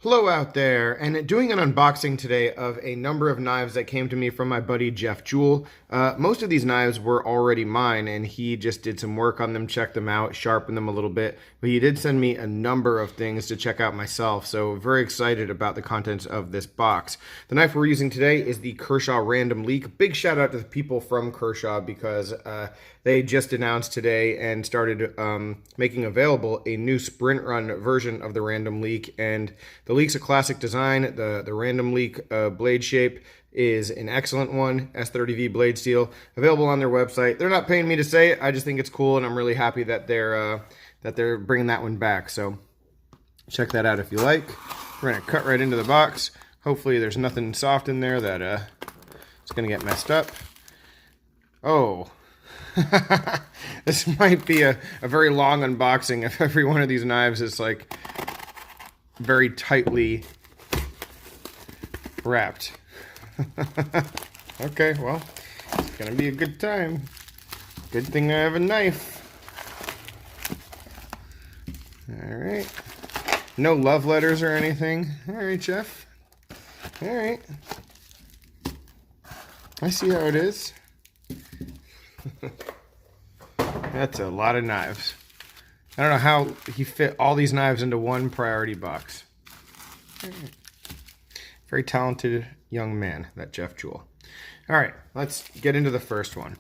Hello out there, and doing an unboxing today of a number of knives that came to me from my buddy Jewell. Most of these knives were already mine, and he just did some work on them, checked them out, sharpened them a little bit, but he did send me a number of things to check out myself, so very excited about the contents of this box. The knife we're using today is the Kershaw Random Leak. Big shout out to the people from Kershaw because they just announced today and started making available a new sprint run version of the Random Leak, and the Leak's a classic design. The Random Leak blade shape is an excellent one. S30V blade steel, available on their website. They're not paying me to say it. I just think it's cool, and I'm really happy that they're bringing that one back. So check that out if you like. We're gonna cut right into the box. Hopefully there's nothing soft in there that is gonna get messed up. Oh. This might be a very long unboxing if every one of these knives is like very tightly wrapped. Okay, well, it's gonna be a good time. Good thing I have a knife. Alright. No love letters or anything. Alright, Jeff. Alright. I see how it is. That's a lot of knives. I don't know how he fit all these knives into one priority box. Very talented young man, that Jewell. All right, let's get into the first one.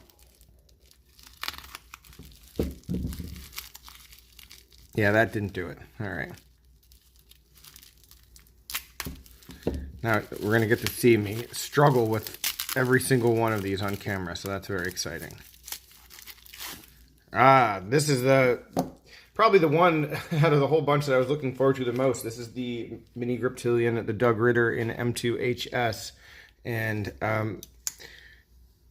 Yeah, that didn't do it. All right. Now we're going to get to see me struggle with every single one of these on camera, so that's very exciting. This is probably the one out of the whole bunch that I was looking forward to the most. This is the mini Griptilian, the Doug Ritter in M2HS, and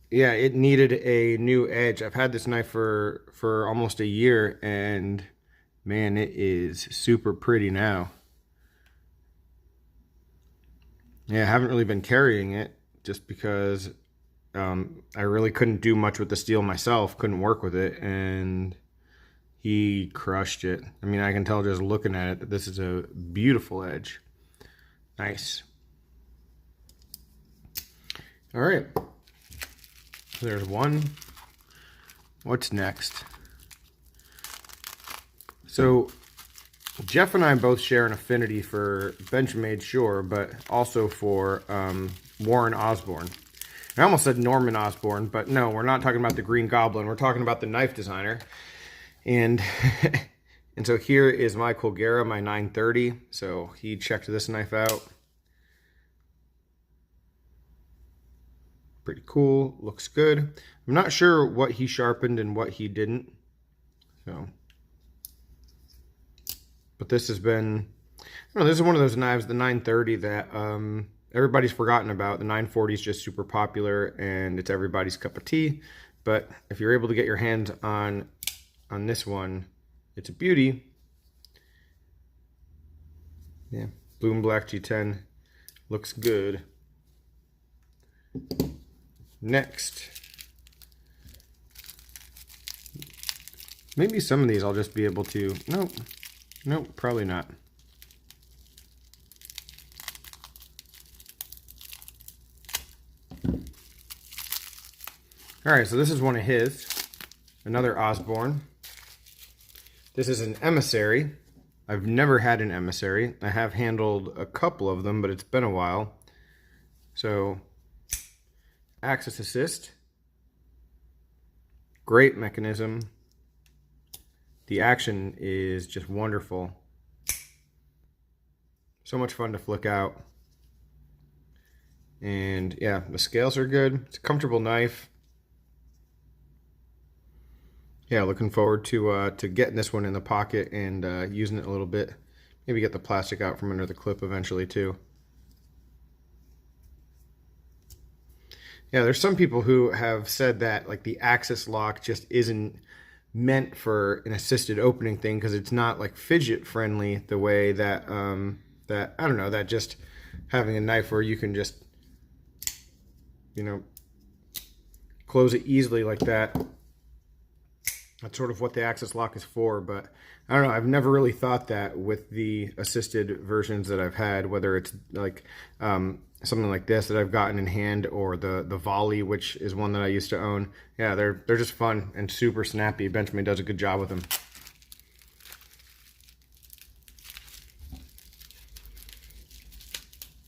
yeah, it needed a new edge. I've had this knife for almost a year, and man, it is super pretty now. Yeah, I haven't really been carrying it just because I really couldn't do much with the steel myself, couldn't work with it, and he crushed it. I mean, I can tell just looking at it that this is a beautiful edge. Nice. All right. There's one. What's next? So Jeff and I both share an affinity for Benchmade, sure, but also for Warren Osborne. I almost said Norman Osborn, but no, we're not talking about the Green Goblin. We're talking about the knife designer. And and so here is my Colgera, my 930. So he checked this knife out. Pretty cool, looks good. I'm not sure what he sharpened and what he didn't. So, but this has been, I don't know, this is one of those knives, the 930, that everybody's forgotten about. The 940 is just super popular and it's everybody's cup of tea. But if you're able to get your hands on this one, it's a beauty. Yeah, blue and black G10 looks good. Next, maybe some of these I'll just be able to, nope, probably not. All right, so this is one of his, another Osborne. This is an emissary. I've never had an emissary. I have handled a couple of them, but it's been a while. So, axis assist. Great mechanism. The action is just wonderful. So much fun to flick out. And yeah, the scales are good. It's a comfortable knife. Yeah, looking forward to getting this one in the pocket and using it a little bit. Maybe get the plastic out from under the clip eventually too. Yeah, there's some people who have said that like the axis lock just isn't meant for an assisted opening thing because it's not like fidget friendly the way that that I don't know, that just having a knife where you can just, you know, close it easily like that That's sort of what the access lock is for, but I don't know. I've never really thought that with the assisted versions that I've had, whether it's like something like this that I've gotten in hand, or the Volley, which is one that I used to own. Yeah, they're just fun and super snappy. Benchmade does a good job with them.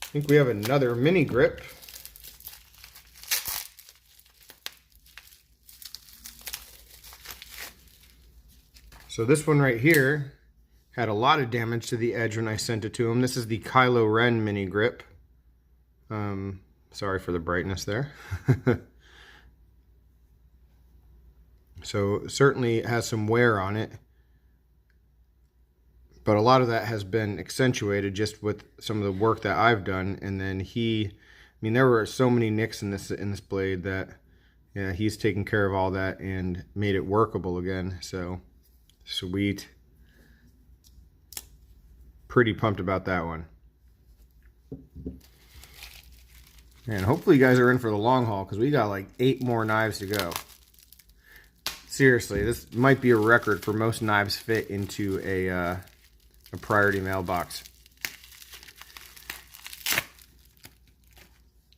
I think we have another mini grip. So this one right here had a lot of damage to the edge when I sent it to him. This is the Kylo Ren mini grip. Sorry for the brightness there. So certainly it has some wear on it, but a lot of that has been accentuated just with some of the work that I've done. And then I mean, there were so many nicks in this blade that, yeah, he's taken care of all that and made it workable again. So sweet. Pretty pumped about that one. And hopefully you guys are in for the long haul, because we got like 8 more knives to go. Seriously, this might be a record for most knives fit into a priority mailbox.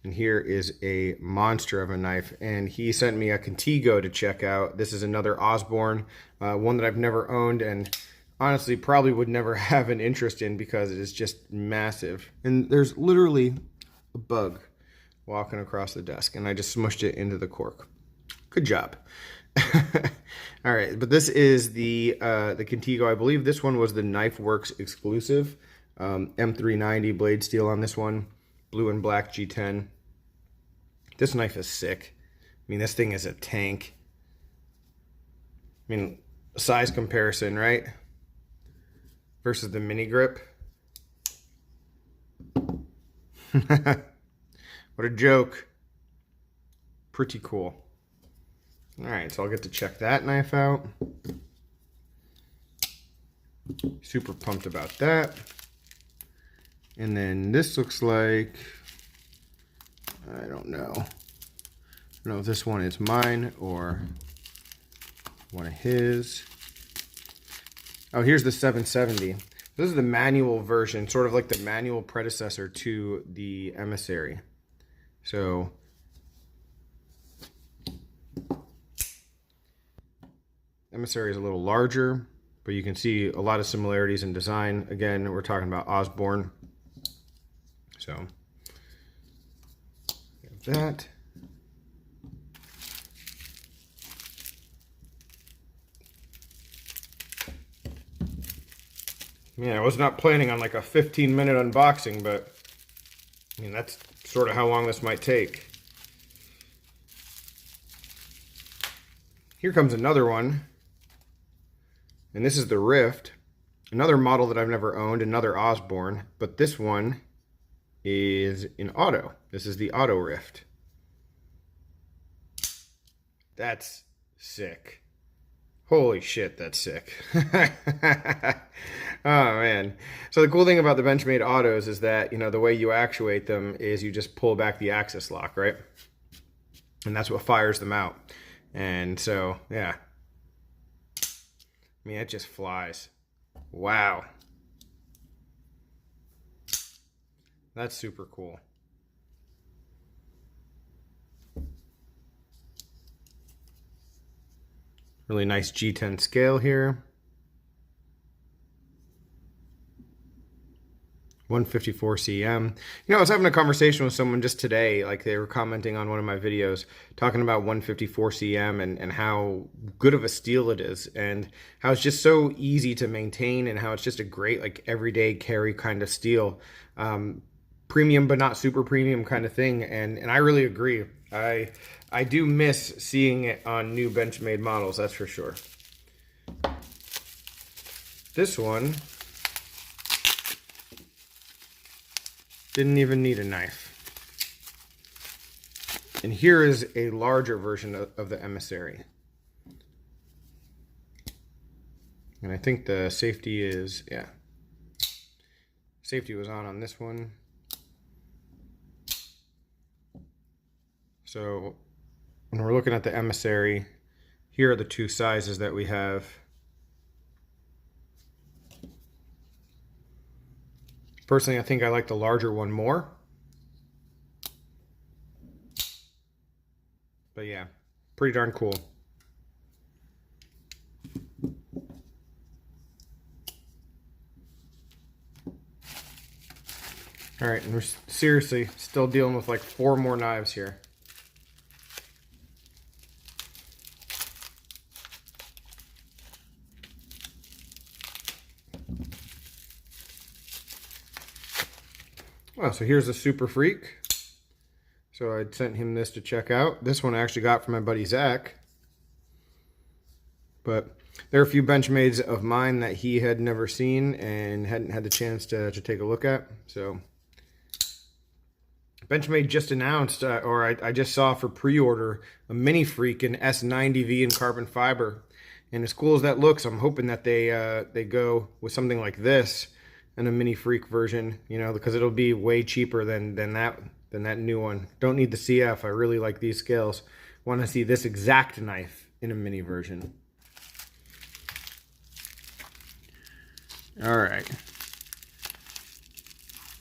And here is a monster of a knife, and he sent me a Contigo to check out. This is another Osborne, one that I've never owned, and honestly probably would never have an interest in because it is just massive. And there's literally a bug walking across the desk, and I just smushed it into the cork. Good job. All right, but this is the Contigo. I believe this one was the Knife Works exclusive. M390 blade steel on this one. Blue and black G10. This knife is sick. I mean, this thing is a tank. I mean, size comparison, right? Versus the mini grip. What a joke. Pretty cool. All right, so I'll get to check that knife out. Super pumped about that. And then this looks like, I don't know. I don't know if this one is mine or one of his. Oh, here's the 770. This is the manual version, sort of like the manual predecessor to the Emissary. So Emissary is a little larger, but you can see a lot of similarities in design. Again, we're talking about Osborne. So that. Yeah, I was not planning on like a 15-minute unboxing, but I mean, that's sort of how long this might take. Here comes another one. And this is the Rift. Another model that I've never owned, another Osborne, but this one is in auto. This is the Auto Rift. That's sick. Holy shit, that's sick. Oh man. So the cool thing about the Benchmade Autos is that, you know, the way you actuate them is you just pull back the access lock, right? And that's what fires them out. And so, yeah. I mean, it just flies. Wow. That's super cool. Really nice G10 scale here. 154 cm. You know, I was having a conversation with someone just today, like they were commenting on one of my videos, talking about 154 cm and how good of a steel it is, and how it's just so easy to maintain, and how it's just a great, like, everyday carry kind of steel. Premium, but not super premium kind of thing. And I really agree. I do miss seeing it on new Benchmade models, that's for sure. This one didn't even need a knife. And here is a larger version of the Emissary. And I think the safety is, yeah. Safety was on this one. So when we're looking at the Emissary, here are the two sizes that we have. Personally, I think I like the larger one more. But yeah, pretty darn cool. All right, and we're seriously still dealing with like 4 more knives here. Oh, so here's the Super Freak. So I sent him this to check out. This one I actually got from my buddy Zach. But there are a few Benchmades of mine that he had never seen and hadn't had the chance to take a look at. So Benchmade just announced, I just saw for pre-order, a Mini Freak in S90V in carbon fiber. And as cool as that looks, I'm hoping that they go with something like this and a Mini Freak version, you know, because it'll be way cheaper than that new one. Don't need the CF. I really like these scales. Want to see this exact knife in a mini version. All right.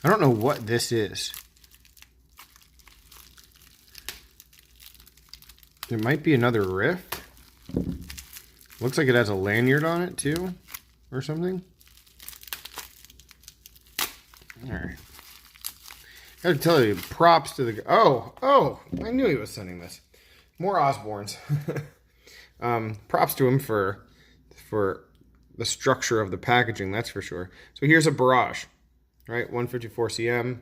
I don't know what this is. It might be another Rift. Looks like it has a lanyard on it too, or something. All right. Gotta tell you, props to the... Oh, I knew he was sending this. More Osbornes. Props to him for the structure of the packaging, that's for sure. So here's a barrage, right? 154 cm.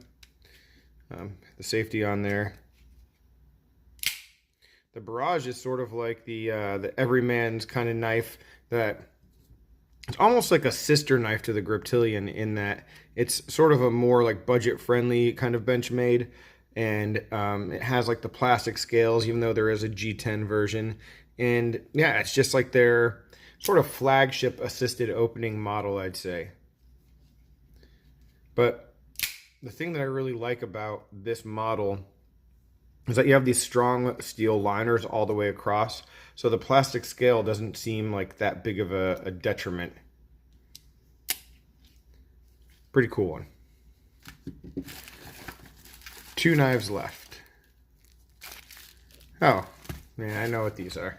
The safety on there. The barrage is sort of like the everyman's kind of knife that... It's almost like a sister knife to the Griptilian in that it's sort of a more like budget-friendly kind of Benchmade, and it has like the plastic scales, even though there is a G10 version. And yeah, it's just like their sort of flagship assisted opening model, I'd say. But the thing that I really like about this model is that you have these strong steel liners all the way across, so the plastic scale doesn't seem like that big of a detriment. Pretty cool one. 2 knives left. Oh, yeah, I know what these are.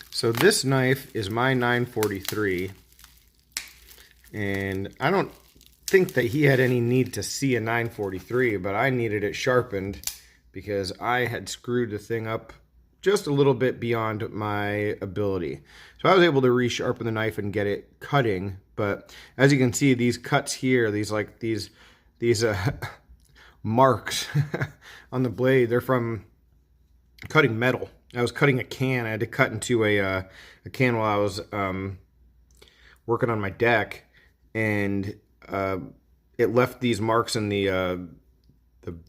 So this knife is my 943, and I don't think that he had any need to see a 943, but I needed it sharpened because I had screwed the thing up just a little bit beyond my ability. So I was able to resharpen the knife and get it cutting, but as you can see, these cuts here, these marks on the blade, they're from cutting metal. I was cutting a can. I had to cut into a can while I was working on my deck, and it left these marks in the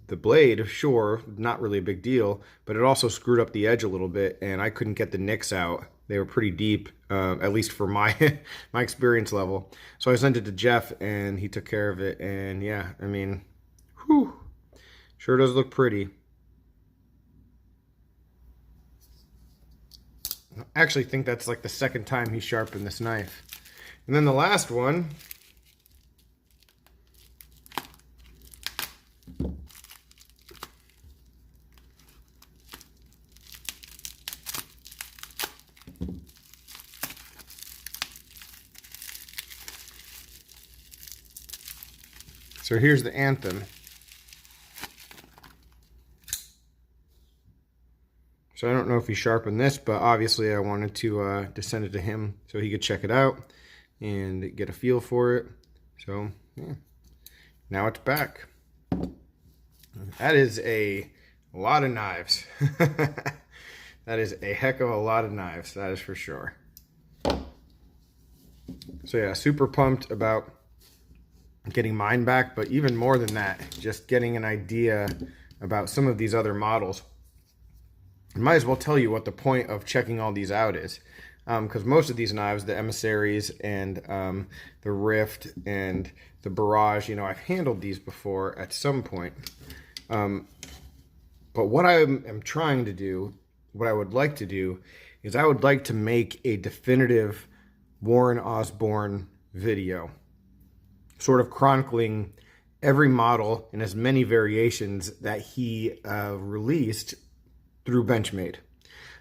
blade. Sure, not really a big deal, but it also screwed up the edge a little bit, and I couldn't get the nicks out. They were pretty deep, at least for my my experience level. So I sent it to Jeff, and he took care of it. And yeah, I mean, whew, sure does look pretty. I actually think that's like the second time he sharpened this knife. And then the last one, so here's the Anthem. So I don't know if he sharpened this, but obviously I wanted to send it to him so he could check it out and get a feel for it. So yeah, now it's back. That is a lot of knives. That is a heck of a lot of knives, that is for sure. So yeah, super pumped about getting mine back, but even more than that, just getting an idea about some of these other models. I might as well tell you what the point of checking all these out is, because most of these knives, the Emissaries and the Rift and the Barrage, you know, I've handled these before at some point. But what I am trying to do, what I would like to do, is I would like to make a definitive Warren Osborne video, sort of chronicling every model and as many variations that he released through Benchmade.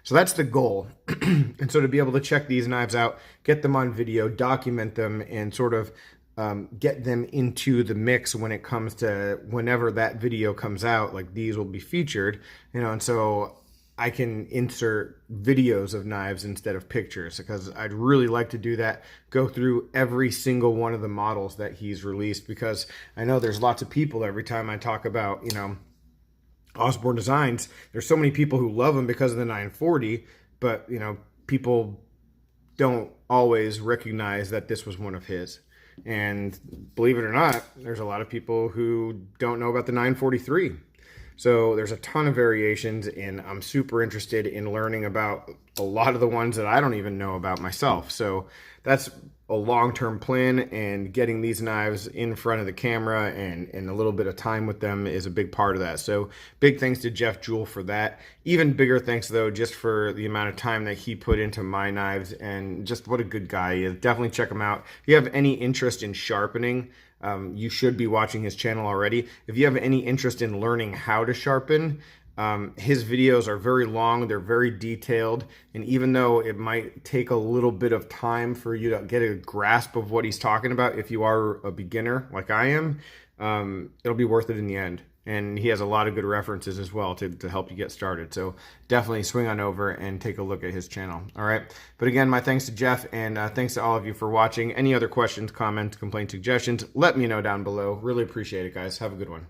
So that's the goal. And so to be able to check these knives out, get them on video, document them, and sort of get them into the mix when it comes to whenever that video comes out, like these will be featured, you know, and so I can insert videos of knives instead of pictures, because I'd really like to do that, go through every single one of the models that he's released, because I know there's lots of people every time I talk about, you know, Osborne designs, there's so many people who love them because of the 940, but, you know, people don't always recognize that this was one of his. And believe it or not, there's a lot of people who don't know about the 943. So there's a ton of variations, and I'm super interested in learning about a lot of the ones that I don't even know about myself. So that's a long-term plan, and getting these knives in front of the camera and a little bit of time with them is a big part of that. So big thanks to Jeff Jewell for that. Even bigger thanks, though, just for the amount of time that he put into my knives, and just what a good guy he is. Definitely check him out. If you have any interest in sharpening, you should be watching his channel already. If you have any interest in learning how to sharpen, his videos are very long, they're very detailed, and even though it might take a little bit of time for you to get a grasp of what he's talking about, if you are a beginner like I am, it'll be worth it in the end. And he has a lot of good references as well to help you get started. So definitely swing on over and take a look at his channel. All right. But again, my thanks to Jeff, and thanks to all of you for watching. Any other questions, comments, complaints, suggestions, let me know down below. Really appreciate it, guys. Have a good one.